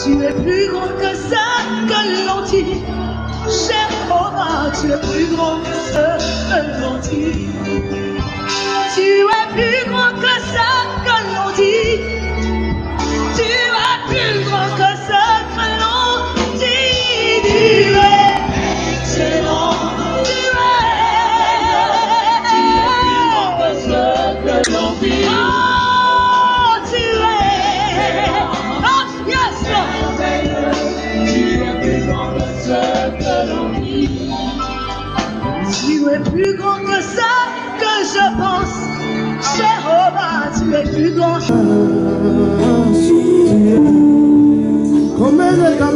Tu es plus grand que ça, que l'on dit. Jéhovah, tu es plus grand que ça, que l'on dit. Tu es plus grand que ça, que l'on dit. Tu es plus grand que ça, que l'on dit. Tu es excellent. Tu es plus grand que ça que je pense. Jéhovah, tu es plus grand. Combien de temps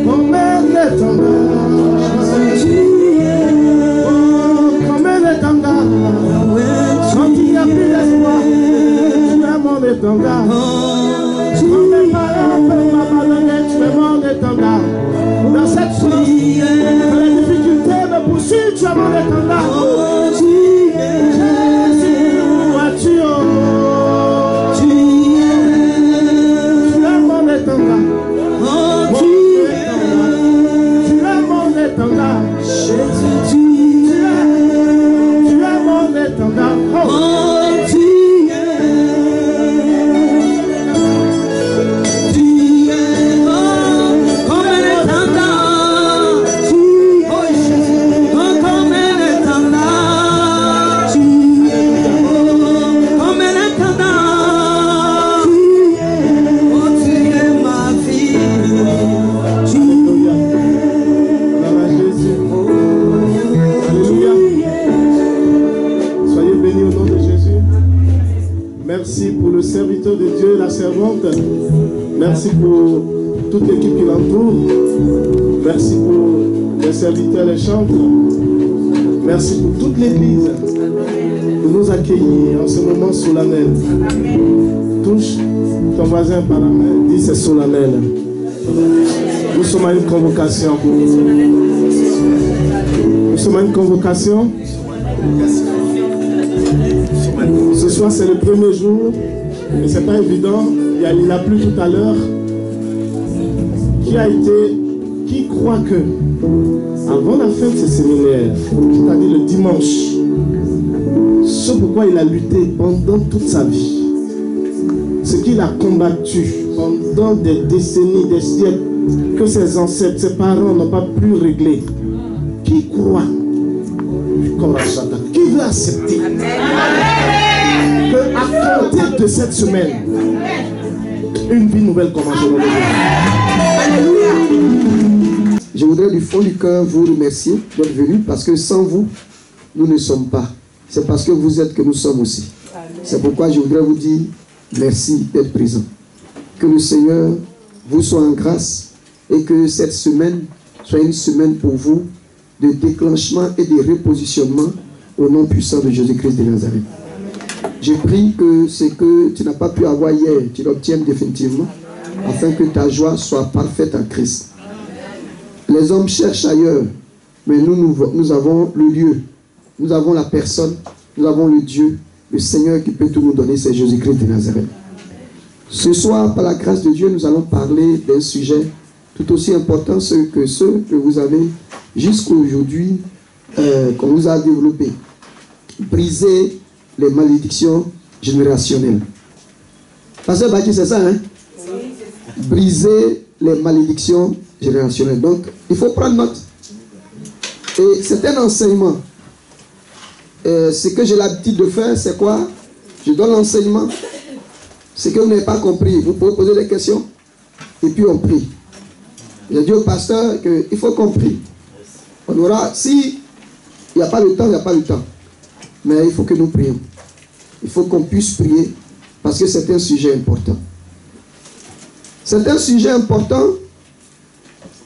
combien de temps combien de temps quand il n'y a plus d'espoir, tu es mort de ton gars. Quand mes parents peuvent m'abandonner, tu es mort de ton gars. Dans cette chose, quand les difficultés me poursuivent, tu es mort de ton gars. Merci pour le serviteur de Dieu, la servante. Merci pour toute l'équipe qui l'entoure. Merci pour les serviteurs, les chantres. Merci pour toute l'église de nous accueillir en ce moment solennel. Touche ton voisin par la main, dis c'est solennel. Nous sommes à une convocation. Nous sommes à une convocation. Ce soir c'est le premier jour et c'est pas évident. Il a plu tout à l'heure. Qui croit que avant la fin de ce séminaire, c'est-à-dire le dimanche, ce pourquoi il a lutté pendant toute sa vie, ce qu'il a combattu pendant des décennies, des siècles, que ses ancêtres, ses parents n'ont pas pu régler, qui croit, qui veut accepter qu'à compter de cette semaine, une vie nouvelle commence aujourd'hui. Je voudrais du fond du cœur vous remercier d'être venus parce que sans vous, nous ne sommes pas. C'est parce que vous êtes que nous sommes aussi. C'est pourquoi je voudrais vous dire merci d'être présent. Que le Seigneur vous soit en grâce et que cette semaine soit une semaine pour vous de déclenchement et de repositionnement au nom puissant de Jésus-Christ de Nazareth. Je prie que ce que tu n'as pas pu avoir hier, tu l'obtiennes définitivement afin que ta joie soit parfaite en Christ. Les hommes cherchent ailleurs, mais nous avons le lieu, nous avons la personne, nous avons le Dieu, le Seigneur qui peut tout nous donner, c'est Jésus-Christ de Nazareth. Ce soir, par la grâce de Dieu, nous allons parler d'un sujet tout aussi important que ceux que vous avez jusqu'à aujourd'hui, qu'on vous a développé. Briser les malédictions générationnelles. Pasteur Baki, c'est ça, hein? Briser les malédictions générationnelles. Donc, il faut prendre note. Et c'est un enseignement. Ce que j'ai l'habitude de faire, c'est quoi? Je donne l'enseignement. Ce que vous n'avez pas compris, vous pouvez poser des questions. Et puis on prie. J'ai dit au pasteur qu'il faut qu'on prie. On aura, si il n'y a pas le temps, il n'y a pas le temps. Mais il faut que nous prions. Il faut qu'on puisse prier parce que c'est un sujet important. C'est un sujet important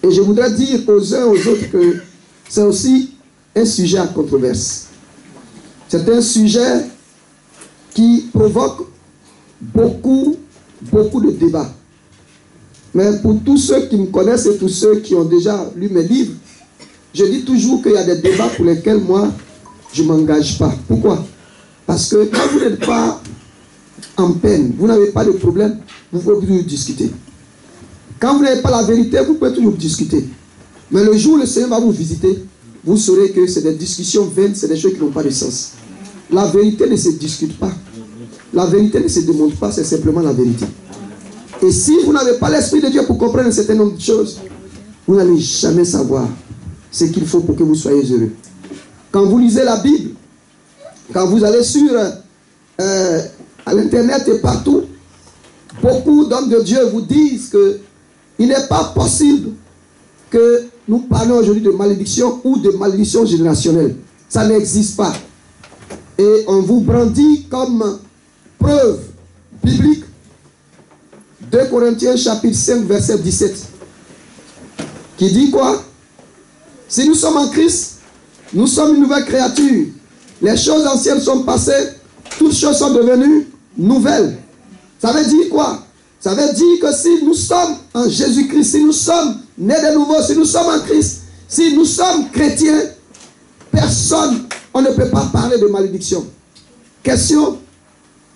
et je voudrais dire aux uns aux autres que c'est aussi un sujet à controverse. C'est un sujet qui provoque beaucoup de débats. Mais pour tous ceux qui me connaissent et tous ceux qui ont déjà lu mes livres, je dis toujours qu'il y a des débats pour lesquels moi, je ne m'engage pas. Pourquoi? Parce que quand vous n'êtes pas en peine, vous n'avez pas de problème, vous pouvez toujours discuter. Quand vous n'avez pas la vérité, vous pouvez toujours discuter. Mais le jour où le Seigneur va vous visiter, vous saurez que c'est des discussions vaines, c'est des choses qui n'ont pas de sens. La vérité ne se discute pas. La vérité ne se démontre pas, c'est simplement la vérité. Et si vous n'avez pas l'Esprit de Dieu pour comprendre un certain nombre de choses, vous n'allez jamais savoir ce qu'il faut pour que vous soyez heureux. Quand vous lisez la Bible, quand vous allez sur à l'internet et partout, beaucoup d'hommes de Dieu vous disent que il n'est pas possible que nous parlions aujourd'hui de malédiction ou de malédiction générationnelle. Ça n'existe pas. Et on vous brandit comme preuve biblique 2 Corinthiens chapitre 5 verset 17 qui dit quoi? Si nous sommes en Christ, nous sommes une nouvelle créature. Les choses anciennes sont passées, toutes choses sont devenues nouvelles. Ça veut dire quoi? Ça veut dire que si nous sommes en Jésus-Christ, si nous sommes nés de nouveau, si nous sommes en Christ, si nous sommes chrétiens, personne, on ne peut pas parler de malédiction. Question,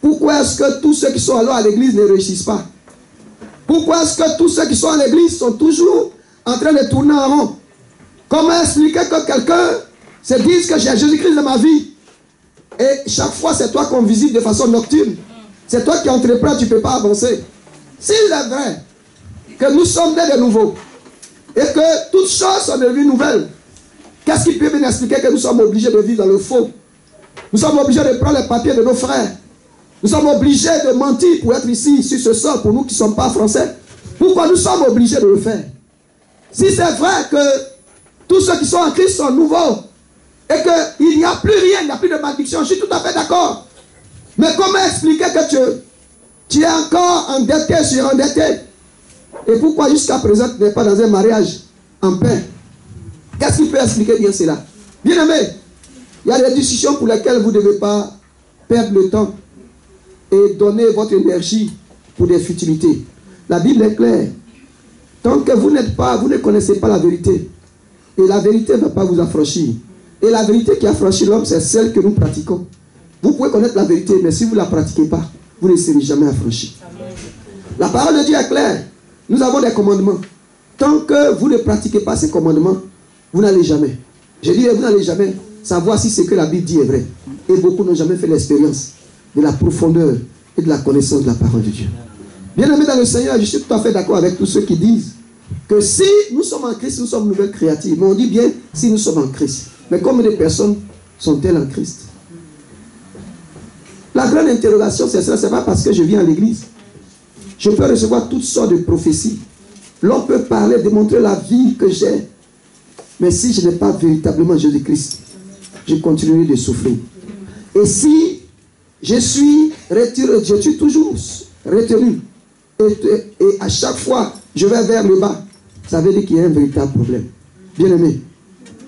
pourquoi est-ce que tous ceux qui sont alors à l'église ne réussissent pas? Pourquoi est-ce que tous ceux qui sont à l'église sont toujours en train de tourner en rond? Comment expliquer que quelqu'un se dise que j'ai Jésus-Christ dans ma vie et chaque fois c'est toi qu'on visite de façon nocturne? C'est toi qui entreprends, tu ne peux pas avancer. S'il est vrai que nous sommes nés de nouveau et que toutes choses sont devenues nouvelles, qu'est-ce qui peut bien expliquer que nous sommes obligés de vivre dans le faux? Nous sommes obligés de prendre les papiers de nos frères. Nous sommes obligés de mentir pour être ici, sur ce sol, pour nous qui ne sommes pas français. Pourquoi nous sommes obligés de le faire? Si c'est vrai que tous ceux qui sont en Christ sont nouveaux et qu'il n'y a plus rien, il n'y a plus de malédiction, je suis tout à fait d'accord. Mais comment expliquer que tu es encore endetté sur endetté? Et pourquoi jusqu'à présent tu n'es pas dans un mariage en paix? Qu'est-ce qui peut expliquer bien cela? Bien aimé, il y a des discussions pour lesquelles vous ne devez pas perdre le temps et donner votre énergie pour des futilités. La Bible est claire. Tant que vous ne connaissez pas la vérité, et la vérité ne va pas vous affranchir. Et la vérité qui affranchit l'homme, c'est celle que nous pratiquons. Vous pouvez connaître la vérité, mais si vous ne la pratiquez pas, vous ne serez jamais affranchi. La parole de Dieu est claire. Nous avons des commandements. Tant que vous ne pratiquez pas ces commandements, vous n'allez jamais. Je dis, vous n'allez jamais savoir si ce que la Bible dit est vrai. Et beaucoup n'ont jamais fait l'expérience de la profondeur et de la connaissance de la parole de Dieu. Bien aimé dans le Seigneur, je suis tout à fait d'accord avec tous ceux qui disent que si nous sommes en Christ, nous sommes nouvelles créatures. Mais on dit bien si nous sommes en Christ. Mais combien de personnes sont-elles en Christ? La grande interrogation, c'est ça. Ce n'est pas parce que je viens à l'église. Je peux recevoir toutes sortes de prophéties. L'on peut parler, démontrer la vie que j'ai. Mais si je n'ai pas véritablement Jésus-Christ, je continuerai de souffrir. Et si je suis retiré, je suis toujours retenu, et à chaque fois, je vais vers le bas, ça veut dire qu'il y a un véritable problème. Bien aimé,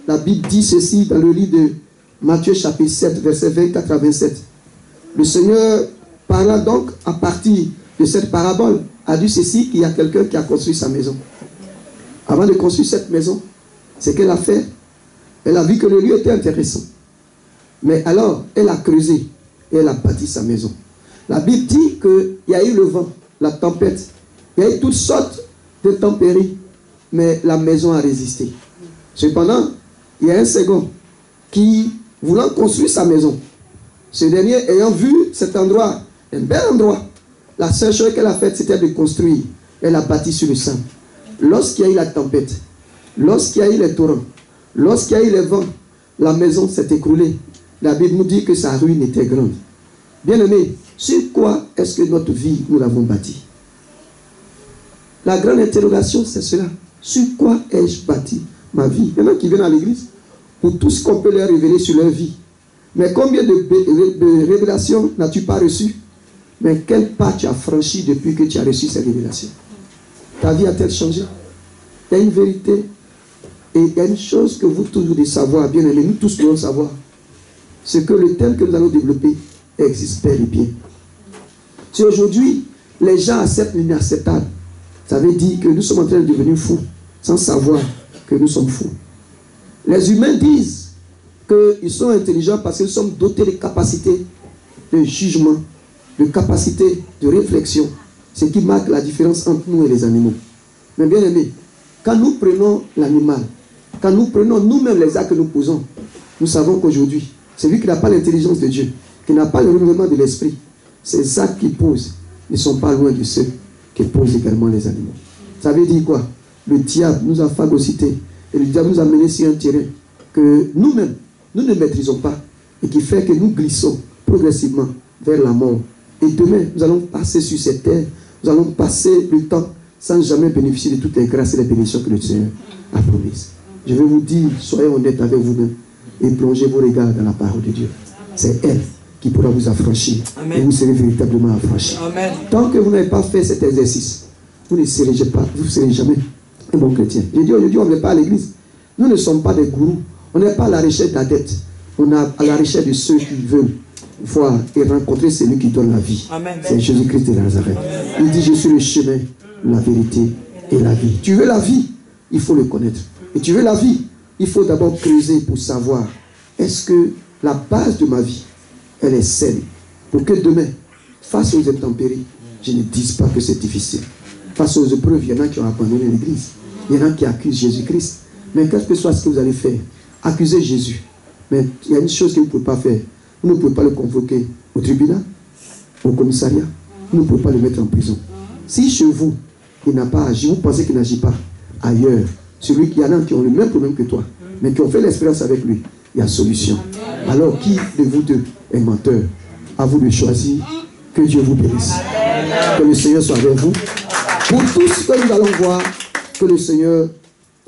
la Bible dit ceci dans le livre de Matthieu chapitre 7, verset 24 à 27. Le Seigneur parla donc à partir de cette parabole, a dit ceci, qu'il y a quelqu'un qui a construit sa maison. Avant de construire cette maison, ce qu'elle a fait, elle a vu que le lieu était intéressant. Mais alors, elle a creusé et elle a bâti sa maison. La Bible dit qu'il y a eu le vent, la tempête, il y a eu toutes sortes de tempéries, mais la maison a résisté. Cependant, il y a un second qui, voulant construire sa maison, ce dernier ayant vu cet endroit, un bel endroit, la seule chose qu'elle a faite, c'était de construire. Elle a bâti sur le sable. Lorsqu'il y a eu la tempête, lorsqu'il y a eu les torrents, lorsqu'il y a eu les vents, la maison s'est écroulée. La Bible nous dit que sa ruine était grande. Bien aimé, sur quoi est-ce que notre vie, nous l'avons bâtie? La grande interrogation, c'est cela. Sur quoi ai-je bâti ma vie? Il y en a qui viennent à l'église pour tout ce qu'on peut leur révéler sur leur vie. Mais combien de révélations n'as-tu pas reçues? Mais quel pas tu as franchi depuis que tu as reçu ces révélations? Ta vie a-t-elle changé? Il y a une vérité et il y a une chose que vous tous devez savoir, bien aimés, nous tous devons savoir. C'est que le thème que nous allons développer existe bel et bien. Si aujourd'hui, les gens acceptent l'inacceptable, ça veut dire que nous sommes en train de devenir fous, sans savoir que nous sommes fous. Les humains disent qu'ils sont intelligents parce qu'ils sont dotés de capacités de jugement de capacité de réflexion, ce qui marque la différence entre nous et les animaux. Mais bien aimé, quand nous prenons l'animal, quand nous prenons nous-mêmes les actes que nous posons, nous savons qu'aujourd'hui, celui qui n'a pas l'intelligence de Dieu, qui n'a pas le renouvellement de l'esprit, ces actes qu'il pose ne sont pas loin de ceux que posent également les animaux. Ça veut dire quoi? Le diable nous a phagocytés et le diable nous a menés sur un terrain que nous-mêmes, nous ne maîtrisons pas et qui fait que nous glissons progressivement vers la mort. Et demain, nous allons passer sur cette terre, nous allons passer le temps sans jamais bénéficier de toutes les grâces et les bénédictions que le Seigneur a promises. Je vais vous dire, soyez honnêtes avec vous-même et plongez vos regards dans la parole de Dieu. C'est elle qui pourra vous affranchir. Amen. Et vous serez véritablement affranchis. Amen. Tant que vous n'avez pas fait cet exercice, vous ne serez jamais un bon chrétien. J'ai dit aujourd'hui, on n'est pas à l'église. Nous ne sommes pas des gourous. On n'est pas à la recherche d'adeptes. On est à la recherche de ceux qui veulent voir et rencontrer celui qui donne la vie. C'est Jésus-Christ de Nazareth. Il dit, je suis le chemin, la vérité et la vie. Tu veux la vie, il faut le connaître. Et tu veux la vie, il faut d'abord creuser pour savoir, est-ce que la base de ma vie, elle est saine, pour que demain, face aux intempéries, je ne dise pas que c'est difficile. Face aux épreuves, il y en a qui ont abandonné l'église. Il y en a qui accusent Jésus-Christ. Mais quel que soit ce que vous allez faire, accusez Jésus. Mais il y a une chose que vous ne pouvez pas faire. Vous ne pouvez pas le convoquer au tribunal, au commissariat. Vous ne pouvez pas le mettre en prison. Si chez vous, il n'a pas agi, vous pensez qu'il n'agit pas ailleurs, celui qui y en a qui ont le même problème que toi, mais qui ont fait l'expérience avec lui, il y a solution. Alors qui de vous deux est menteur? À vous de choisir. Que Dieu vous bénisse. Que le Seigneur soit avec vous. Pour tout ce que nous allons voir, que le Seigneur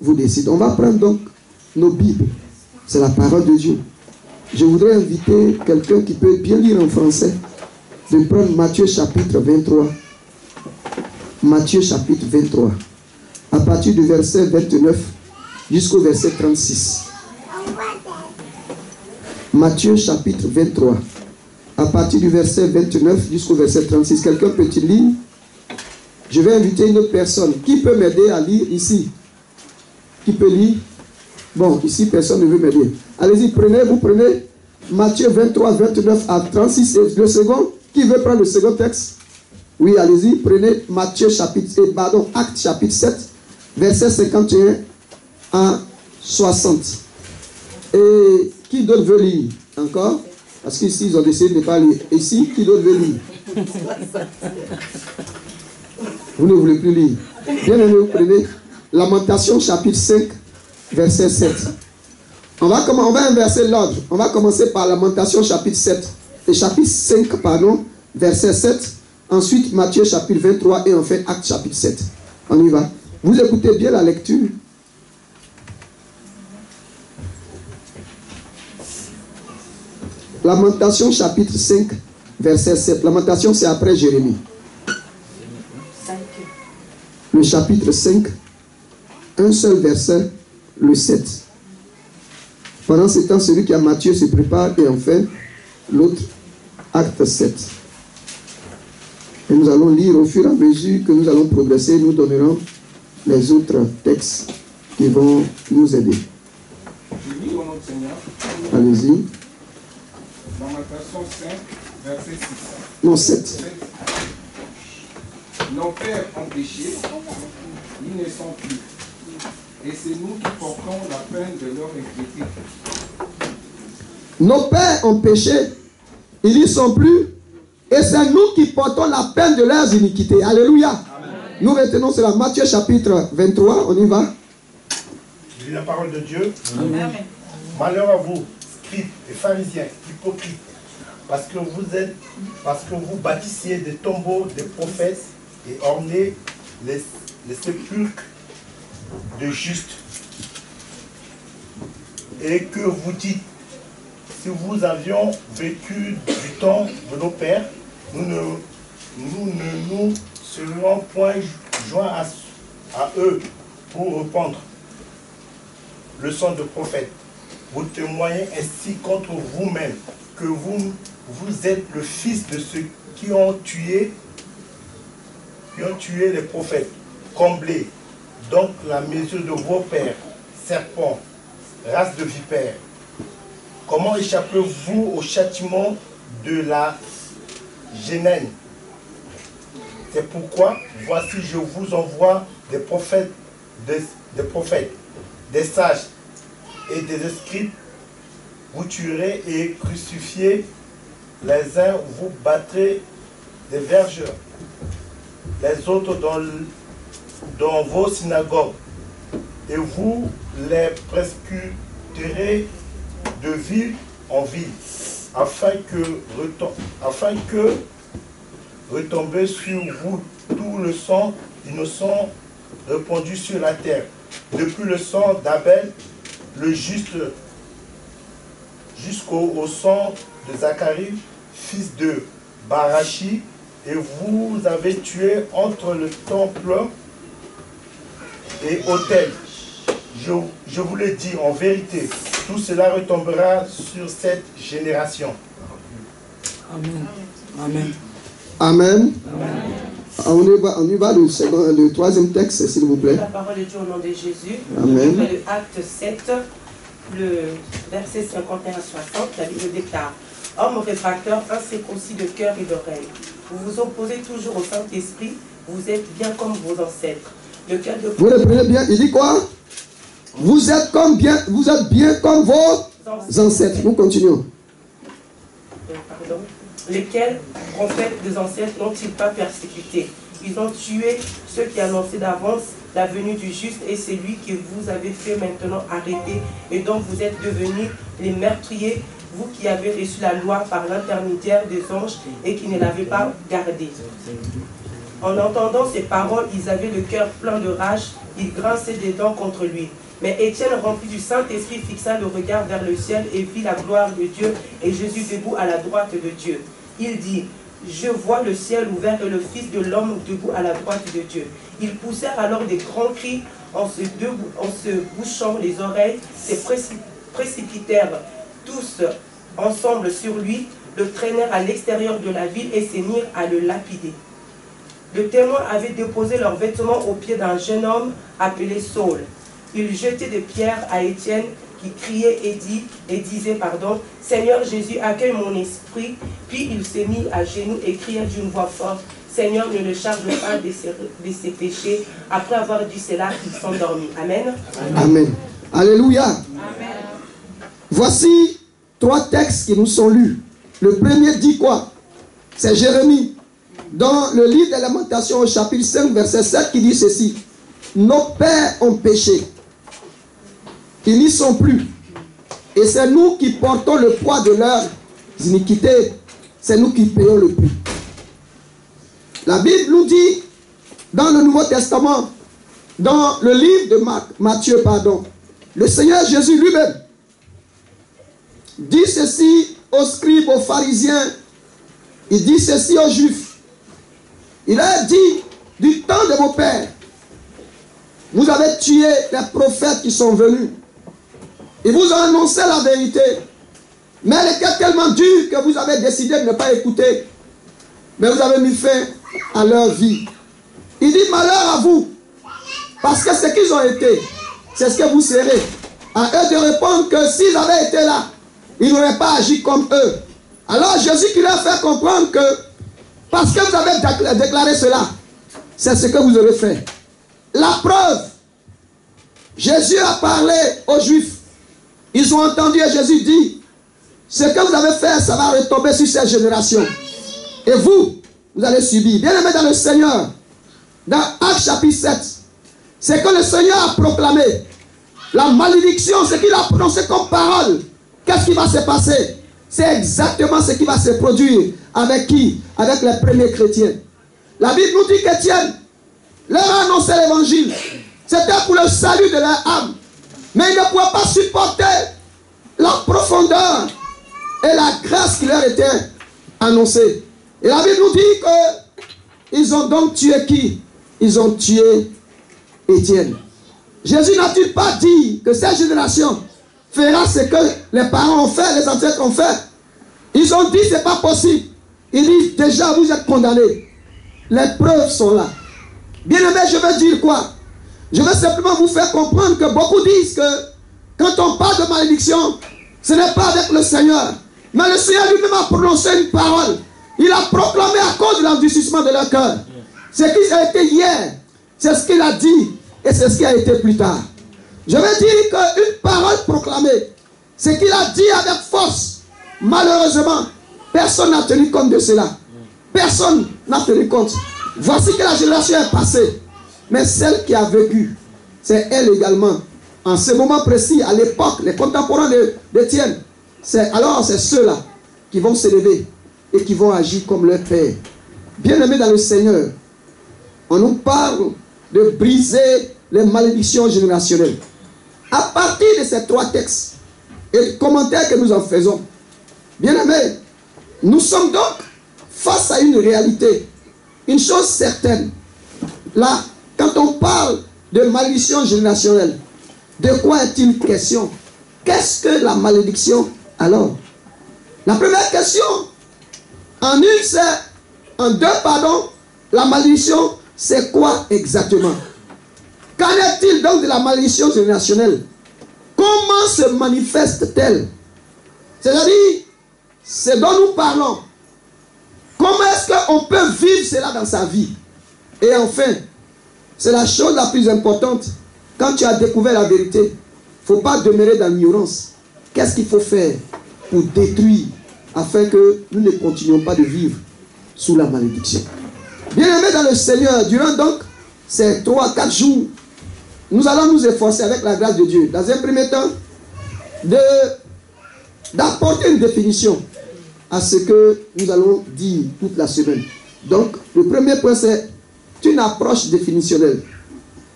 vous décide. On va prendre donc nos Bibles. C'est la parole de Dieu. Je voudrais inviter quelqu'un qui peut bien lire en français de prendre Matthieu chapitre 23. Matthieu chapitre 23. À partir du verset 29 jusqu'au verset 36. Matthieu chapitre 23. À partir du verset 29 jusqu'au verset 36. Quelqu'un peut-il lire? Je vais inviter une autre personne. Qui peut m'aider à lire ici? Qui peut lire? Bon, ici, personne ne veut m'aider. Allez-y, vous prenez Matthieu 23, 29 à 36. Et le second, qui veut prendre le second texte? Oui, allez-y, prenez Actes chapitre 7, verset 51 à 60. Et qui d'autre veut lire encore? Parce qu'ici, ils ont décidé de ne pas lire. Ici, qui d'autre veut lire? Vous ne voulez plus lire. Bien aimé, vous prenez Lamentation chapitre 5, verset 7. On va inverser l'ordre. On va commencer par Lamentation chapitre 7. Et chapitre 5, verset 7. Ensuite, Matthieu chapitre 23 et enfin Actes chapitre 7. On y va. Vous écoutez bien la lecture. Lamentation chapitre 5, verset 7. Lamentation, c'est après Jérémie. Le chapitre 5, un seul verset, le 7. Pendant ce temps, celui qui a Matthieu se prépare et enfin l'autre, Acte 7. Et nous allons lire au fur et à mesure que nous allons progresser, nous donnerons les autres textes qui vont nous aider. Je lis au nom du Seigneur. Allez-y. Lamentation 5, verset 6. Non, 7. Nos pères ont péché, ils ne sont plus. Et c'est nous qui portons la peine de leur inquiétude. Nos pères ont péché, ils n'y sont plus. Et c'est nous qui portons la peine de leurs iniquités. Alléluia. Amen. Nous retenons cela. Matthieu chapitre 23, on y va. Je lis la parole de Dieu. Amen. Malheur à vous, scribes et pharisiens, hypocrites, parce que vous bâtissiez des tombeaux des prophètes et ornez les sépulcres de justes. Et que vous dites, si nous avions vécu du temps de nos pères, nous ne nous serions point joints à eux pour répandre le sang de prophète. Vous témoignez ainsi contre vous-même que vous êtes le fils de ceux qui ont tué les prophètes. Comblez donc la mesure de vos pères, serpents, race de vipères. Comment échappez-vous au châtiment de la gênent. C'est pourquoi, voici, je vous envoie des prophètes, des sages et des scribes. Vous tuerez et crucifiez les uns, vous battrez des vergeurs, les autres dans vos synagogues, et vous les persécuterez de ville en ville, afin que retombe sur vous tout le sang innocent répandu sur la terre, depuis le sang d'Abel, le juste, jusqu'au sang de Zacharie, fils de Barachi, et vous avez tué entre le temple et autel. Je vous le dis en vérité, tout cela retombera sur cette génération. Amen. Amen. Amen. On y va le troisième texte, s'il vous plaît. La parole est due au nom de Jésus. Amen. Le acte 7, le verset 51 à 60, la Bible déclare: Homme réfracteur, incirconcis de cœur et d'oreille, vous vous opposez toujours au Saint-Esprit, vous êtes bien comme vos ancêtres. Le cœur de... Vous reprenez bien, il dit quoi? Vous êtes bien comme vos ancêtres. Nous continuons. Pardon. Lesquels, prophètes des ancêtres, n'ont-ils pas persécuté? Ils ont tué ceux qui annonçaient d'avance la venue du juste, et c'est lui que vous avez fait maintenant arrêter et dont vous êtes devenus les meurtriers, vous qui avez reçu la loi par l'intermédiaire des anges et qui ne l'avez pas gardée. En entendant ces paroles, ils avaient le cœur plein de rage, ils grinçaient des dents contre lui. Mais Étienne, rempli du Saint-Esprit, fixa le regard vers le ciel et vit la gloire de Dieu et Jésus debout à la droite de Dieu. Il dit: Je vois le ciel ouvert et le Fils de l'homme debout à la droite de Dieu. Ils poussèrent alors des grands cris en se bouchant les oreilles, se précipitèrent tous ensemble sur lui, le traînèrent à l'extérieur de la ville et se mirent à le lapider. Les témoins avaient déposé leurs vêtements aux pieds d'un jeune homme appelé Saul. Ils jetaient des pierres à Étienne qui criait et disait, Seigneur Jésus, accueille mon esprit. Puis il s'est mis à genoux et criait d'une voix forte: Seigneur, ne le charge pas de ses péchés. Après avoir dit cela, il s'endormit. Amen. Amen. Alléluia. Amen. Voici 3 textes qui nous sont lus. Le premier dit quoi? C'est Jérémie. Dans le livre des Lamentations, au chapitre 5, verset 7, qui dit ceci: Nos pères ont péché, ils n'y sont plus. Et c'est nous qui portons le poids de leurs iniquités. C'est nous qui payons le prix. La Bible nous dit, dans le Nouveau Testament, dans le livre de Matthieu, le Seigneur Jésus lui-même dit ceci aux scribes, aux pharisiens. Il dit ceci aux Juifs. Il a dit: du temps de vos pères, vous avez tué les prophètes qui sont venus. Ils vous ont annoncé la vérité. Mais elle était tellement dure que vous avez décidé de ne pas écouter. Mais vous avez mis fin à leur vie. Il dit: malheur à vous. Parce que ce qu'ils ont été, c'est ce que vous serez. À eux de répondre que s'ils avaient été là, ils n'auraient pas agi comme eux. Alors Jésus qui leur fait comprendre que parce que vous avez déclaré cela, c'est ce que vous aurez fait. La preuve, Jésus a parlé aux Juifs. Ils ont entendu et Jésus dit: ce que vous avez fait, ça va retomber sur cette génération. Et vous allez subir. Bien aimé dans le Seigneur, dans Actes chapitre 7, c'est que le Seigneur a proclamé la malédiction, ce qu'il a prononcé comme parole. Qu'est-ce qui va se passer? C'est exactement ce qui va se produire. Avec qui? Avec les premiers chrétiens. La Bible nous dit qu'Étienne leur a annoncé l'évangile. C'était pour le salut de leur âme. Mais ils ne pouvaient pas supporter la profondeur et la grâce qui leur était annoncée. Et la Bible nous dit qu'ils ont donc tué qui? Ils ont tué Étienne. Jésus n'a-t-il pas dit que cette génération fera ce que les parents ont fait, les ancêtres ont fait? Ils ont dit: c'est pas possible. Il dit: déjà vous êtes condamnés. Les preuves sont là. Bien aimé, je veux dire quoi? Je veux simplement vous faire comprendre que beaucoup disent que quand on parle de malédiction, ce n'est pas avec le Seigneur. Mais le Seigneur lui-même a prononcé une parole. Il a proclamé à cause de l'endurcissement de leur cœur. Ce qui a été hier, c'est ce qu'il a dit et c'est ce qui a été plus tard. Je veux dire qu'une parole proclamée, ce qu'il a dit avec force, malheureusement, personne n'a tenu compte de cela. Personne n'a tenu compte. Voici que la génération est passée. Mais celle qui a vécu, c'est elle également. En ce moment précis, à l'époque, les contemporains d'Étienne, alors c'est ceux-là qui vont s'élever et qui vont agir comme leur père. Bien-aimés dans le Seigneur, on nous parle de briser les malédictions générationnelles. À partir de ces trois textes et les commentaires que nous en faisons, bien-aimés, nous sommes donc face à une réalité, une chose certaine. Là, quand on parle de malédiction générationnelle, de quoi est-il question? Qu'est-ce que la malédiction alors? La première question, en deux, la malédiction, c'est quoi exactement? Qu'en est-il donc de la malédiction générationnelle? Comment se manifeste-t-elle? C'est-à-dire, ce dont nous parlons. Comment est-ce qu'on peut vivre cela dans sa vie? Et enfin, c'est la chose la plus importante. Quand tu as découvert la vérité, il ne faut pas demeurer dans l'ignorance. Qu'est-ce qu'il faut faire pour détruire afin que nous ne continuions pas de vivre sous la malédiction? Bien-aimés dans le Seigneur, durant donc ces 3-4 jours, nous allons nous efforcer avec la grâce de Dieu, dans un premier temps, d'apporter une définition à ce que nous allons dire toute la semaine. Donc, le premier point, c'est une approche définitionnelle.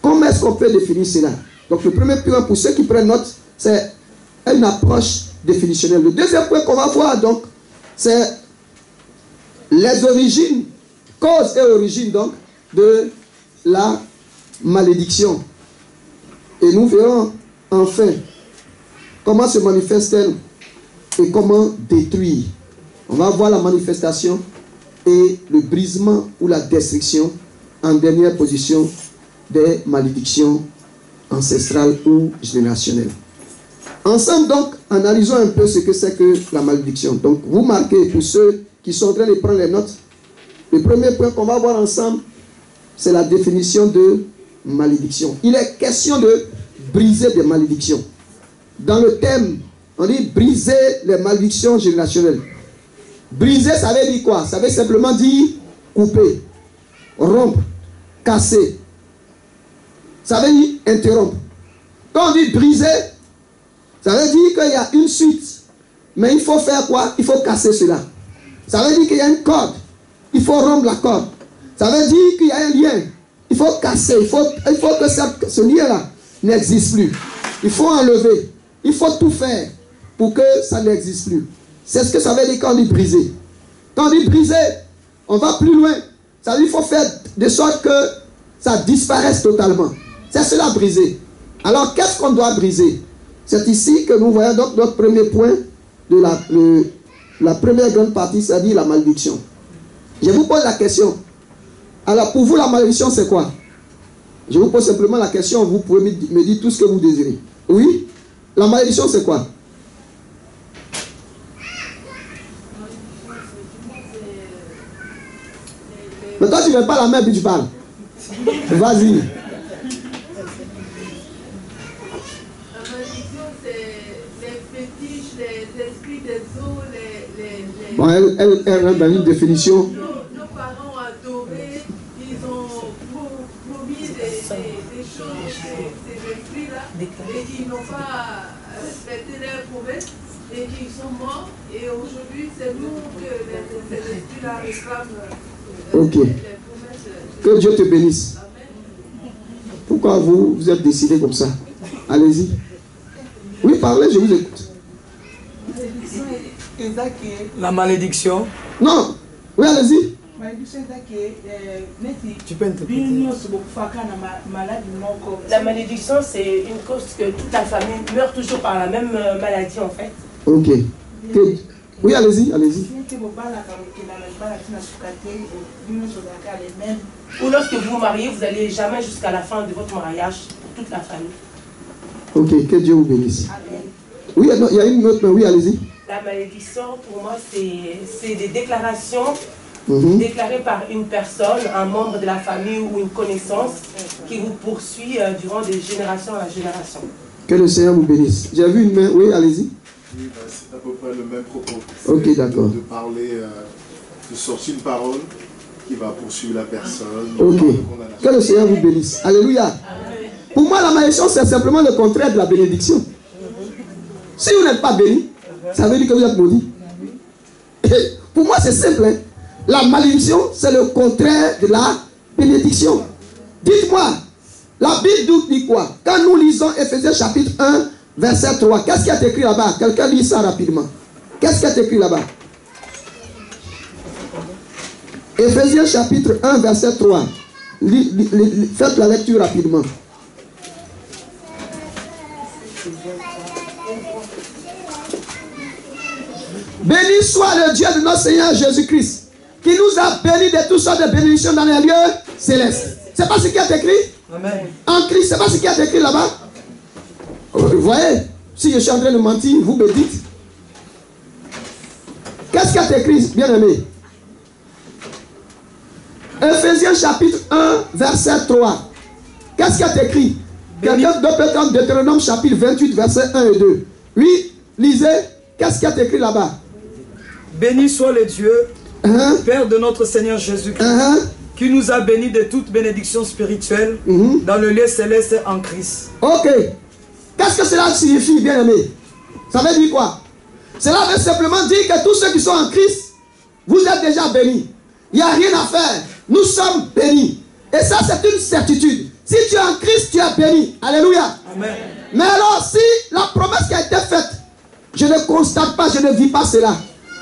Comment est-ce qu'on peut définir cela? Donc, le premier point, pour ceux qui prennent note, c'est une approche définitionnelle. Le deuxième point qu'on va voir, donc, c'est les origines, cause et origine, donc, de la malédiction. Et nous verrons, enfin, comment se manifeste-t-elle et comment détruire. On va voir la manifestation et le brisement ou la destruction en dernière position des malédictions ancestrales ou générationnelles. Ensemble donc, analysons un peu ce que c'est que la malédiction. Donc, vous marquez, pour ceux qui sont en train de prendre les notes, le premier point qu'on va voir ensemble, c'est la définition de malédiction. Il est question de briser des malédictions. Dans le thème, on dit briser les malédictions générationnelles. Briser, ça veut dire quoi? Ça veut simplement dire couper, rompre, casser. Ça veut dire interrompre. Quand on dit briser, ça veut dire qu'il y a une suite. Mais il faut faire quoi? Il faut casser cela. Ça veut dire qu'il y a une corde. Il faut rompre la corde. Ça veut dire qu'il y a un lien. Il faut casser. Il faut que ce lien-là n'existe plus. Il faut enlever. Il faut tout faire pour que ça n'existe plus. C'est ce que ça veut dire quand on dit briser. Quand on dit briser, on va plus loin. Ça veut dire qu'il faut faire de sorte que ça disparaisse totalement. C'est cela briser. Alors qu'est-ce qu'on doit briser? C'est ici que nous voyons donc notre premier point de la première grande partie, c'est-à-dire la malédiction. Je vous pose la question. Alors pour vous, la malédiction, c'est quoi? Je vous pose simplement la question, vous pouvez me dire tout ce que vous désirez. Oui? La malédiction, c'est quoi? Mais toi, tu ne mets pas la main puis tu parles. Vas-y. La malédiction, c'est les fétiches, les esprits des eaux, les... Bon, elle rentre dans une définition. Nos parents adorés, ils ont promis des choses, ces esprits-là, et qui n'ont pas respecté leurs promesses, et qui sont morts. Et aujourd'hui, c'est nous que ces esprits-là réclament. Ok. Que Dieu te bénisse. Pourquoi vous êtes décidé comme ça? Allez-y. Oui, parlez, je vous écoute. La malédiction. Non. Oui, allez-y. Tu peux interpréter. La malédiction, c'est une cause que toute la famille meurt toujours par la même maladie en fait. Ok. Oui, allez-y, allez-y. Ou lorsque vous vous mariez, vous n'allez jamais jusqu'à la fin de votre mariage pour toute la famille. Ok, que Dieu vous bénisse. Oui, il y a une autre, mais oui, allez-y. La malédiction, pour moi, c'est des déclarations déclarées par une personne, un membre de la famille ou une connaissance qui vous poursuit durant des générations à génération. Que le Seigneur vous bénisse. J'ai vu une main. Oui, allez-y. Oui, c'est à peu près le même propos. Ok, d'accord. De parler, de sortir une parole qui va poursuivre la personne. Ok. Que le Seigneur vous bénisse. Alléluia. Amen. Pour moi, la malédiction, c'est simplement le contraire de la bénédiction. Si vous n'êtes pas béni, ça veut dire que vous êtes maudit. Et pour moi, c'est simple. Hein? La malédiction, c'est le contraire de la bénédiction. Dites-moi, la Bible dit quoi? Quand nous lisons Éphésiens chapitre 1, verset 3, qu'est-ce qui est écrit là-bas? Quelqu'un lit ça rapidement. Qu'est-ce qui est écrit là-bas? Éphésiens chapitre 1, verset 3. Faites la lecture rapidement. Béni soit le Dieu de notre Seigneur Jésus-Christ, qui nous a bénis de toutes sortes de bénédictions dans les lieux célestes. C'est pas ce qui est écrit? Amen. En Christ, c'est pas ce qui est écrit là-bas? Vous voyez, si je suis en train de mentir, vous me dites. Qu'est-ce qui est écrit, bien-aimé? Éphésiens chapitre 1, verset 3. Qu'est-ce qui est écrit? Quelqu'un peut prendre Deutéronome chapitre 28, verset 1 et 2. Oui, lisez. Qu'est-ce qui est écrit là-bas? Béni soit le Dieu, Père de notre Seigneur Jésus-Christ, qui nous a bénis de toute bénédiction spirituelle dans le lieu céleste en Christ. Ok. Qu'est-ce que cela signifie, bien-aimé? Ça veut dire quoi? Cela veut simplement dire que tous ceux qui sont en Christ, vous êtes déjà bénis. Il n'y a rien à faire. Nous sommes bénis. Et ça, c'est une certitude. Si tu es en Christ, tu es béni. Alléluia. Amen. Mais alors, si la promesse qui a été faite, je ne constate pas, je ne vis pas cela,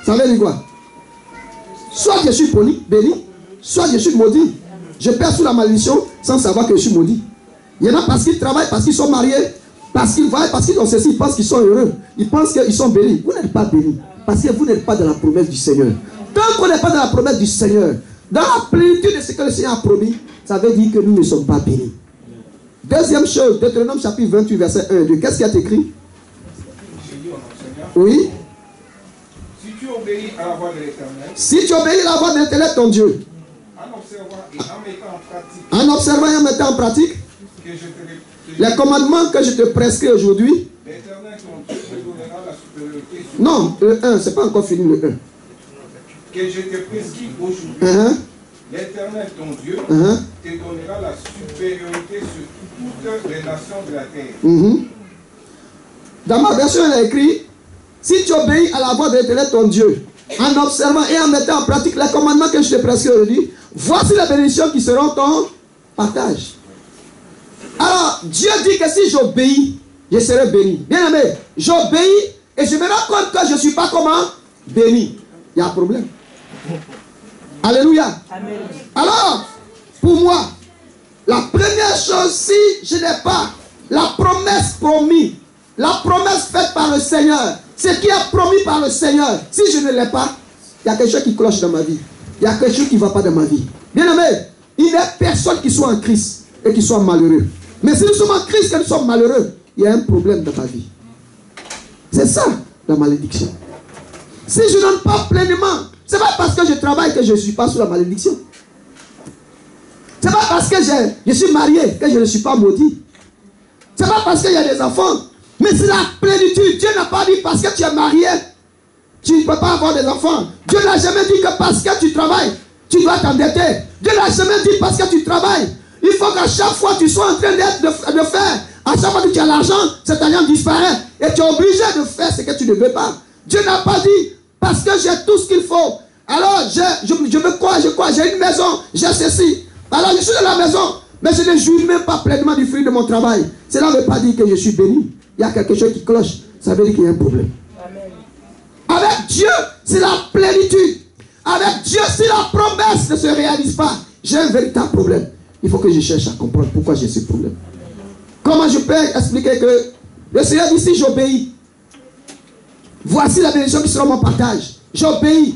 ça veut dire quoi? Soit je suis béni, soit je suis maudit. Je perds sous la malédiction sans savoir que je suis maudit. Il y en a parce qu'ils travaillent, parce qu'ils sont mariés, parce qu'ils voient, parce qu'ils ont ceci, ils pensent qu'ils sont heureux. Ils pensent qu'ils sont bénis. Vous n'êtes pas bénis. Parce que vous n'êtes pas dans la promesse du Seigneur. Tant qu'on n'est pas dans la promesse du Seigneur, dans la plénitude de ce que le Seigneur a promis, ça veut dire que nous ne sommes pas bénis. Deuxième chose, Deutéronome chapitre 28, verset 1 et 2. Qu'est-ce qui est écrit? Oui. Si tu obéis à la voix de l'Éternel, si tu obéis à la voix de l'Éternel, ton Dieu, en observant et en mettant en pratique, les commandements que je te prescris aujourd'hui, l'Éternel ton Dieu te donnera la supériorité sur non, le 1, c'est pas encore fini le 1. Que je te prescris aujourd'hui, l'Éternel ton Dieu te donnera la supériorité sur toutes les nations de la terre. Dans ma version, il est écrit: si tu obéis à la voix de l'Éternel ton Dieu, en observant et en mettant en pratique les commandements que je te prescris aujourd'hui, voici les bénédictions qui seront ton partage. Alors, Dieu dit que si j'obéis, je serai béni. Bien aimé, j'obéis et je me rends compte que je ne suis pas comment? Béni. Il y a un problème. Alléluia. Amen. Alors, pour moi, la première chose, si je n'ai pas la promesse promise, la promesse faite par le Seigneur, ce qui est promis par le Seigneur, si je ne l'ai pas, il y a quelque chose qui cloche dans ma vie. Il y a quelque chose qui ne va pas dans ma vie. Bien aimé, il n'y a personne qui soit en Christ et qui soit malheureux. Mais si nous sommes en Christ et nous sommes malheureux, il y a un problème dans ma vie. C'est ça, la malédiction. Si je n'aime pas pleinement, ce n'est pas parce que je travaille que je ne suis pas sous la malédiction. Ce n'est pas parce que je suis marié que je ne suis pas maudit. Ce n'est pas parce qu'il y a des enfants. Mais c'est la plénitude. Dieu n'a pas dit parce que tu es marié, tu ne peux pas avoir des enfants. Dieu n'a jamais dit que parce que tu travailles, tu dois t'endetter. Dieu n'a jamais dit parce que tu travailles. Il faut qu'à chaque fois tu sois en train de faire. À chaque fois que tu as l'argent, cet argent disparaît. Et tu es obligé de faire ce que tu ne veux pas. Dieu n'a pas dit parce que j'ai tout ce qu'il faut. Alors je veux quoi? J'ai une maison, j'ai ceci. Alors je suis dans la maison, mais je ne jouis même pas pleinement du fruit de mon travail. Cela ne veut pas dire que je suis béni. Il y a quelque chose qui cloche. Ça veut dire qu'il y a un problème. Amen. Avec Dieu, c'est la plénitude. Avec Dieu, si la promesse ne se réalise pas, j'ai un véritable problème. Il faut que je cherche à comprendre pourquoi j'ai ce problème. Comment je peux expliquer que le Seigneur dit si j'obéis, voici la bénédiction qui sera mon partage. J'obéis.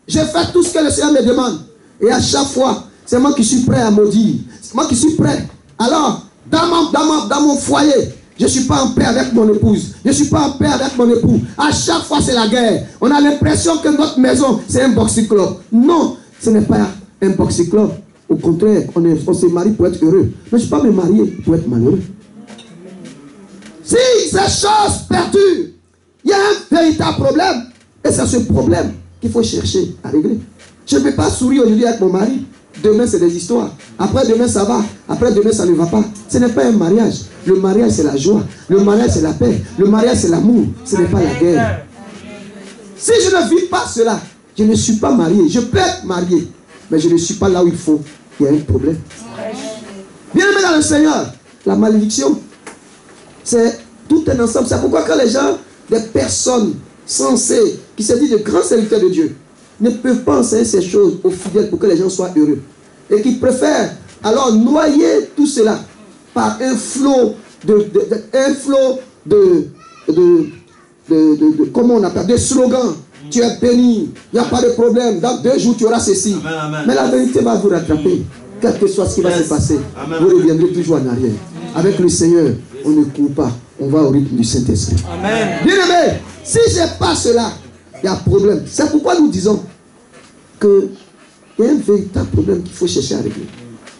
Je fais tout ce que le Seigneur me demande. Et à chaque fois, c'est moi qui suis prêt à maudire. C'est moi qui suis prêt. Alors, dans mon foyer, Je ne suis pas en paix avec mon épouse. Je ne suis pas en paix avec mon époux. À chaque fois, c'est la guerre. On a l'impression que notre maison, c'est un boxing club. Non, ce n'est pas un boxing club. Au contraire, on se marie pour être heureux. Mais je ne suis pas me marier pour être malheureux. Si ces choses perdurent, il y a un véritable problème. Et c'est ce problème qu'il faut chercher à régler. Je ne vais pas sourire aujourd'hui avec mon mari. Demain, c'est des histoires. Après, demain, ça va. Après, demain, ça ne va pas. Ce n'est pas un mariage. Le mariage, c'est la joie. Le mariage, c'est la paix. Le mariage, c'est l'amour. Ce n'est pas la guerre. Si je ne vis pas cela, je ne suis pas marié. Je peux être marié, mais je ne suis pas là où il faut. Il y a un problème. Bien aimé dans le Seigneur, la malédiction, c'est tout un ensemble. C'est pourquoi quand les gens, des personnes sensées, qui se disent de grands serviteurs de Dieu, ne peuvent pas enseigner ces choses aux fidèles pour que les gens soient heureux. Et qui préfèrent alors noyer tout cela par un flot comment on appelle, des slogans. Tu es béni, il n'y a pas de problème, dans 2 jours tu auras ceci. Amen, amen. Mais la vérité va vous rattraper. Quel que soit ce qui va se passer, vous reviendrez toujours en arrière. Avec le Seigneur, on ne court pas, on va au rythme du Saint-Esprit. Bien aimé, si je n'ai pas cela, il y a un problème. C'est pourquoi nous disons qu'il y a un véritable problème qu'il faut chercher à régler.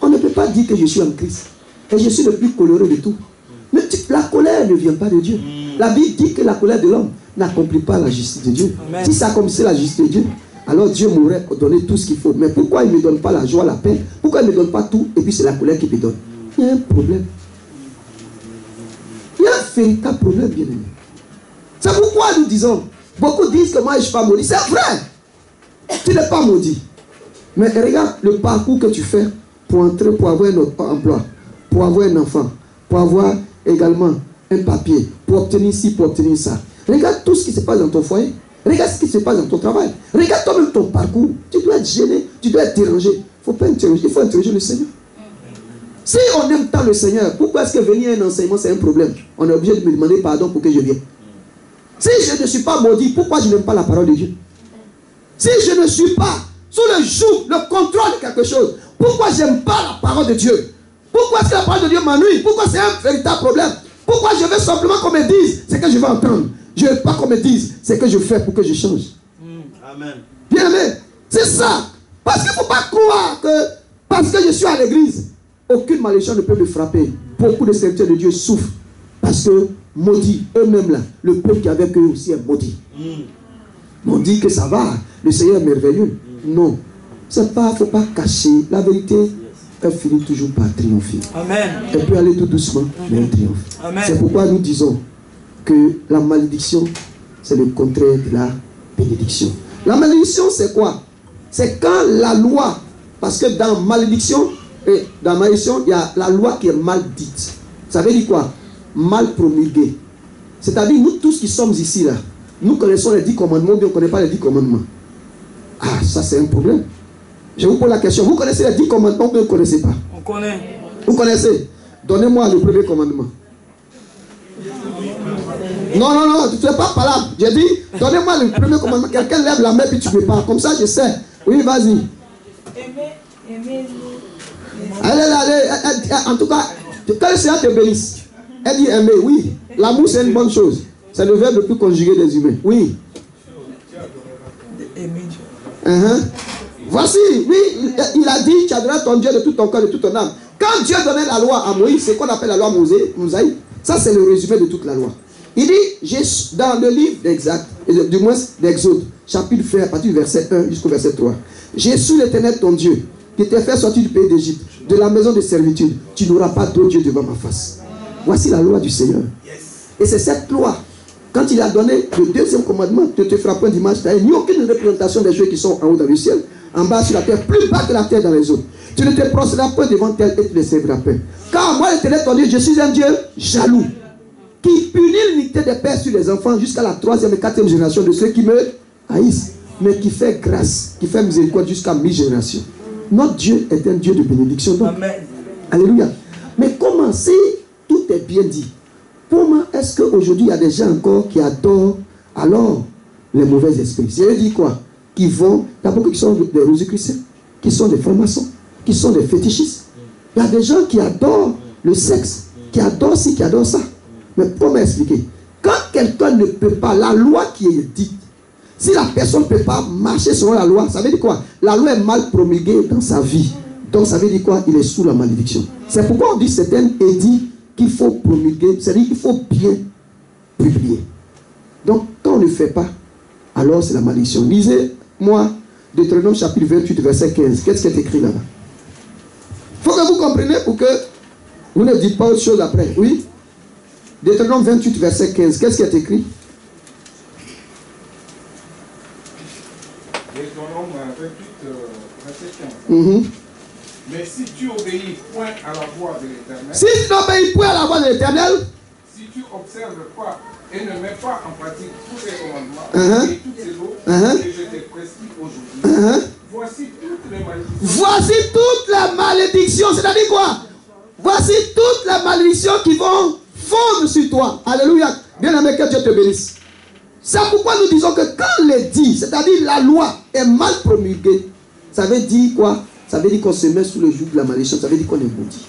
On ne peut pas dire que je suis en Christ et je suis le plus coléreux de tout. Mais la colère ne vient pas de Dieu. La Bible dit que la colère de l'homme n'accomplit pas la justice de Dieu. Amen. Si ça accomplissait la justice de Dieu, alors Dieu m'aurait donné tout ce qu'il faut. Mais pourquoi il ne me donne pas la joie, la paix? Pourquoi il ne me donne pas tout et puis c'est la colère qui me donne? Il y a un problème. Il y a un véritable problème, bien aimé. C'est pourquoi nous disons, beaucoup disent que moi je ne suis pas maudit. C'est vrai. Tu n'es pas maudit. Mais regarde le parcours que tu fais pour entrer, pour avoir un emploi, pour avoir un enfant, pour avoir également un papier, pour obtenir ci, pour obtenir ça. Regarde tout ce qui se passe dans ton foyer. Regarde ce qui se passe dans ton travail. Regarde toi-même ton parcours. Tu dois être gêné, tu dois être dérangé. Il faut pas interroger, il faut interroger le Seigneur. Si on aime tant le Seigneur, pourquoi est-ce que venir à un enseignement c'est un problème? On est obligé de me demander pardon pour que je vienne. Si je ne suis pas maudit, pourquoi je n'aime pas la parole de Dieu? Si je ne suis pas sous le joug, le contrôle de quelque chose, pourquoi je n'aime pas la parole de Dieu? Pourquoi est-ce que la parole de Dieu m'ennuie? Pourquoi c'est un véritable problème? Pourquoi je veux simplement qu'on me dise ce que je vais entendre? Je ne veux pas qu'on me dise ce que je fais pour que je change. Amen. Bien aimé, c'est ça. Parce qu'il ne faut pas croire que parce que je suis à l'église, aucune malédiction ne peut me frapper. Beaucoup de serviteurs de Dieu souffrent parce que maudits, eux-mêmes là, le peuple qui est avec eux aussi est maudit. On dit que ça va, le Seigneur est merveilleux. Non, c'est pas, faut pas cacher. La vérité, elle finit toujours par triompher. Amen. Elle peut aller tout doucement, mais elle triomphe. C'est pourquoi nous disons que la malédiction, c'est le contraire de la bénédiction. La malédiction, c'est quoi? C'est quand la loi, parce que dans malédiction, il y a la loi qui est mal dite. Ça veut dire quoi? Mal promulguée. C'est-à-dire, nous tous qui sommes ici, là, nous connaissons les 10 commandements, mais on ne connaît pas les 10 commandements. Ah, ça c'est un problème. Je vous pose la question. Vous connaissez les 10 commandements, mais vous ne connaissez pas? On connaît. Vous connaissez? Donnez-moi le premier commandement. Non, tu ne fais pas par là. J'ai dit, donnez-moi le premier commandement. Quelqu'un lève la main puis tu me parles. Comme ça, je sais. Oui, vas-y. Allez, en tout cas, quand le Seigneur te bénisse, elle dit aimer, oui. L'amour, c'est une bonne chose. C'est le verbe le plus conjugué des humains. Oui. Voici, oui, il a dit, tu adoreras ton Dieu de tout ton cœur, de toute ton âme. Quand Dieu donnait la loi à Moïse, c'est qu'on appelle la loi mosaïque. Ça, c'est le résumé de toute la loi. Il dit, dans le livre d'Exode, du moins d'Exode, chapitre 1, à partir du verset 1 jusqu'au verset 3. Je suis l'Éternel ton Dieu, qui t'a fait sortir du pays d'Égypte, de la maison de servitude. Tu n'auras pas d'autre Dieu devant ma face. Voici la loi du Seigneur. Et c'est cette loi. Quand il a donné le deuxième commandement, ne te feras point d'image, il n'y a aucune représentation des choses qui sont en haut dans le ciel, en bas sur la terre, plus bas que la terre dans les eaux. Tu ne te prosterneras point devant tel et tu ne serviras pas. Car moi, l'Éternel ton Dieu, je suis un Dieu jaloux, qui punit l'iniquité des pères sur les enfants jusqu'à la 3e et 4e génération de ceux qui me haïssent, mais qui fait grâce, qui fait miséricorde jusqu'à 1000 générations. Notre Dieu est un Dieu de bénédiction. Donc. Amen. Alléluia. Mais comment, si tout est bien dit, comment est-ce qu'aujourd'hui il y a des gens encore qui adorent alors les mauvais esprits? C'est dit quoi? Qui vont, il y a beaucoup qui sont des rosicruciens, qui sont des francs-maçons, qui sont des fétichistes. Il y a des gens qui adorent le sexe, qui adorent ci, qui adorent ça. Mais pour m'expliquer, quand quelqu'un ne peut pas, la loi qui est dite, si la personne ne peut pas marcher selon la loi, ça veut dire quoi? La loi est mal promulguée dans sa vie. Donc ça veut dire quoi? Il est sous la malédiction. C'est pourquoi on dit certains édits qu'il faut promulguer, c'est-à-dire qu'il faut bien publier. Donc quand on ne fait pas, alors c'est la malédiction. Lisez-moi Deutéronome chapitre 28, verset 15. Qu'est-ce qui est écrit là-bas? Il faut que vous compreniez pour que vous ne dites pas autre chose après. Oui? Deutéronome 28, verset 15. Qu'est-ce qui est écrit? Deutéronome 28, verset 15. Mais si tu obéis point à la voix de l'Éternel, si tu n'obéis point à la voix de l'Éternel, si tu observes pas et ne mets pas en pratique tous les commandements et toutes ces lois que je t'ai prescrits aujourd'hui, voici toutes les malédictions. Voici toutes les malédictions. C'est-à-dire quoi? Voici toutes les malédictions qui vont fondre sur toi. Alléluia. Bien aimé, que Dieu te bénisse. C'est pourquoi nous disons que quand l'édit, c'est-à-dire la loi, est mal promulguée, ça veut dire quoi? Ça veut dire qu'on se met sous le joug de la malédiction. Ça veut dire qu'on est maudit.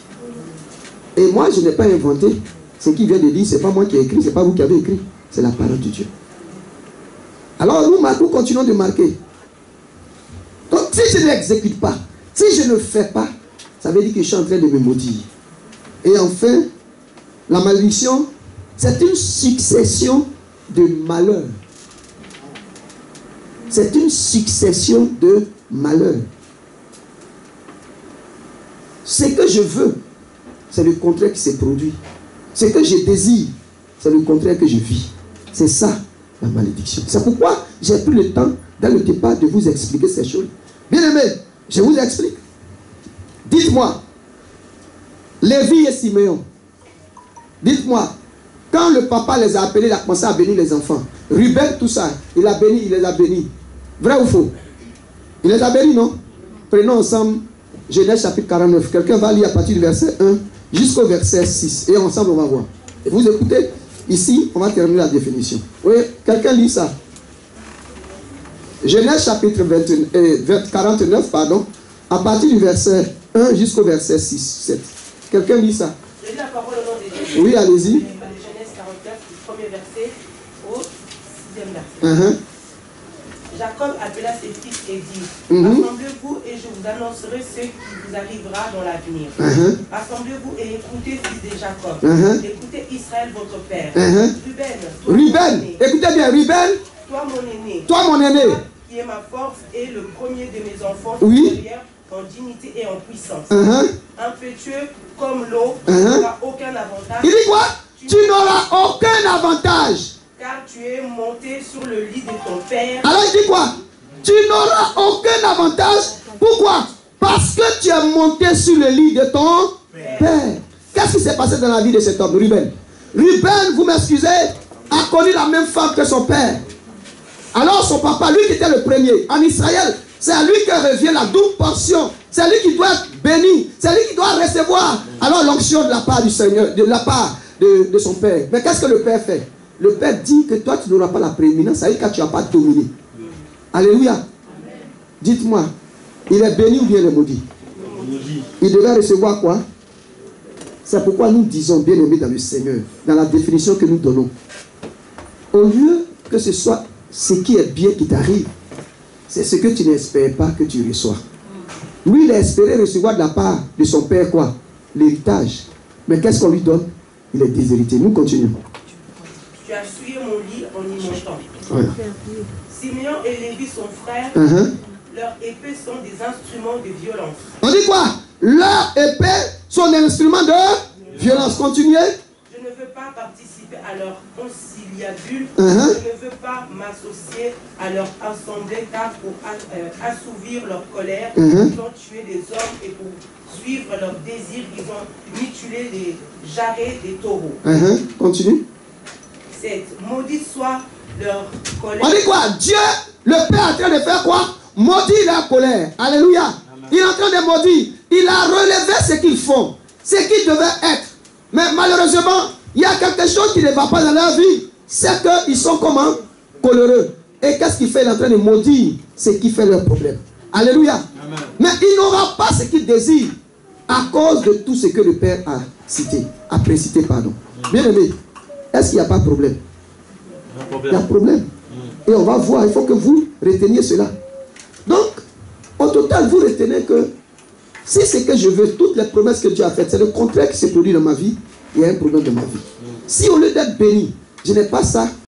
Et moi, je n'ai pas inventé. Ce qui vient de dire, ce n'est pas moi qui ai écrit, ce n'est pas vous qui avez écrit. C'est la parole de Dieu. Alors nous continuons de marquer. Donc si je ne l'exécute pas, si je ne fais pas, ça veut dire que je suis en train de me maudire. Et enfin, la malédiction, c'est une succession de malheurs. C'est une succession de malheurs. Ce que je veux, c'est le contraire qui s'est produit. Ce que je désire, c'est le contraire que je vis. C'est ça, la malédiction. C'est pourquoi j'ai pris le temps, dans le départ, de vous expliquer ces choses. Bien aimé, je vous explique. Dites-moi, Lévi et Siméon, dites-moi, quand le papa les a appelés, il a commencé à bénir les enfants. Ruben, tout ça, il les a bénis. Vrai ou faux? Il les a bénis, non? Prenons ensemble Genèse chapitre 49. Quelqu'un va lire à partir du verset 1 jusqu'au verset 6. Et ensemble, on va voir. Et vous écoutez, ici, on va terminer la définition. Oui, quelqu'un lit ça. Genèse chapitre 49, pardon, à partir du verset 1 jusqu'au verset 6, 7. Quelqu'un lit ça? Je lis la parole au nom de Dieu. Oui, allez-y. Genèse 49, du premier verset au 6e verset. Jacob appela ses fils et dit, rassemblez-vous et je vous annoncerai ce qui vous arrivera dans l'avenir. Rassemblez-vous et écoutez, fils de Jacob. Écoutez Israël, votre père. Ruben, écoutez bien, Ruben. Toi mon aîné, qui est ma force et le premier de mes enfants, supérieur en dignité et en puissance. Impétueux comme l'eau, tu n'auras aucun avantage. Il dit quoi? Tu n'auras aucun avantage. Car tu es monté sur le lit de ton père. Alors il dit quoi? Tu n'auras aucun avantage. Pourquoi? Parce que tu es monté sur le lit de ton père. Qu'est-ce qui s'est passé dans la vie de cet homme, Ruben? Ruben, vous m'excusez, a connu la même femme que son père. Alors son papa, lui qui était le premier en Israël, c'est à lui que revient la double portion. C'est lui qui doit être béni. C'est lui qui doit recevoir alors l'onction de la part du Seigneur, de la part de son père. Mais qu'est-ce que le père fait? Le père dit que toi tu n'auras pas la prééminence, ça veut dire que tu n'as pas dominé. Alléluia. Dites-moi, il est béni ou bien il est maudit? Il devait recevoir quoi? C'est pourquoi nous disons, bien aimé dans le Seigneur, dans la définition que nous donnons, au lieu que ce soit ce qui est bien qui t'arrive, c'est ce que tu n'espères pas que tu reçois. Lui, il a espéré recevoir de la part de son père quoi? L'héritage. Mais qu'est-ce qu'on lui donne? Il est déshérité. Nous continuons. Tu as souillé mon lit en y montant. Voilà. Simeon et Lévi, son frère, leurs épées sont des instruments de violence. On dit quoi? Leurs épées sont des instruments de violence. Continuez. Je ne veux pas participer à leur conciliabule. Je ne veux pas m'associer à leur assemblée, car pour assouvir leur colère, ils ont tué des hommes et pour suivre leurs désirs, ils ont mutilé les jarrets des taureaux. Continue. Maudit soit leur colère. On dit quoi? Dieu, le Père est en train de faire quoi? Maudit leur colère. Alléluia. Amen. Il est en train de maudire. Il a relevé ce qu'ils font, ce qu'ils devaient être. Mais malheureusement, il y a quelque chose qui ne va pas dans leur vie. C'est qu'ils sont comment? Coléreux. Et qu'est-ce qu'il fait? Il est en train de maudire ce qui fait leur problème. Alléluia. Amen. Mais il n'aura pas ce qu'il désire à cause de tout ce que le Père a cité, a précité, pardon. Bien aimé. Est-ce qu'il n'y a pas de problème? Il y a un problème. Et on va voir, il faut que vous reteniez cela. Donc, au total, vous retenez que si c'est que je veux, toutes les promesses que Dieu a faites, c'est le contraire qui se produit dans ma vie, il y a un problème dans ma vie. Si au lieu d'être béni, je n'ai pas ça,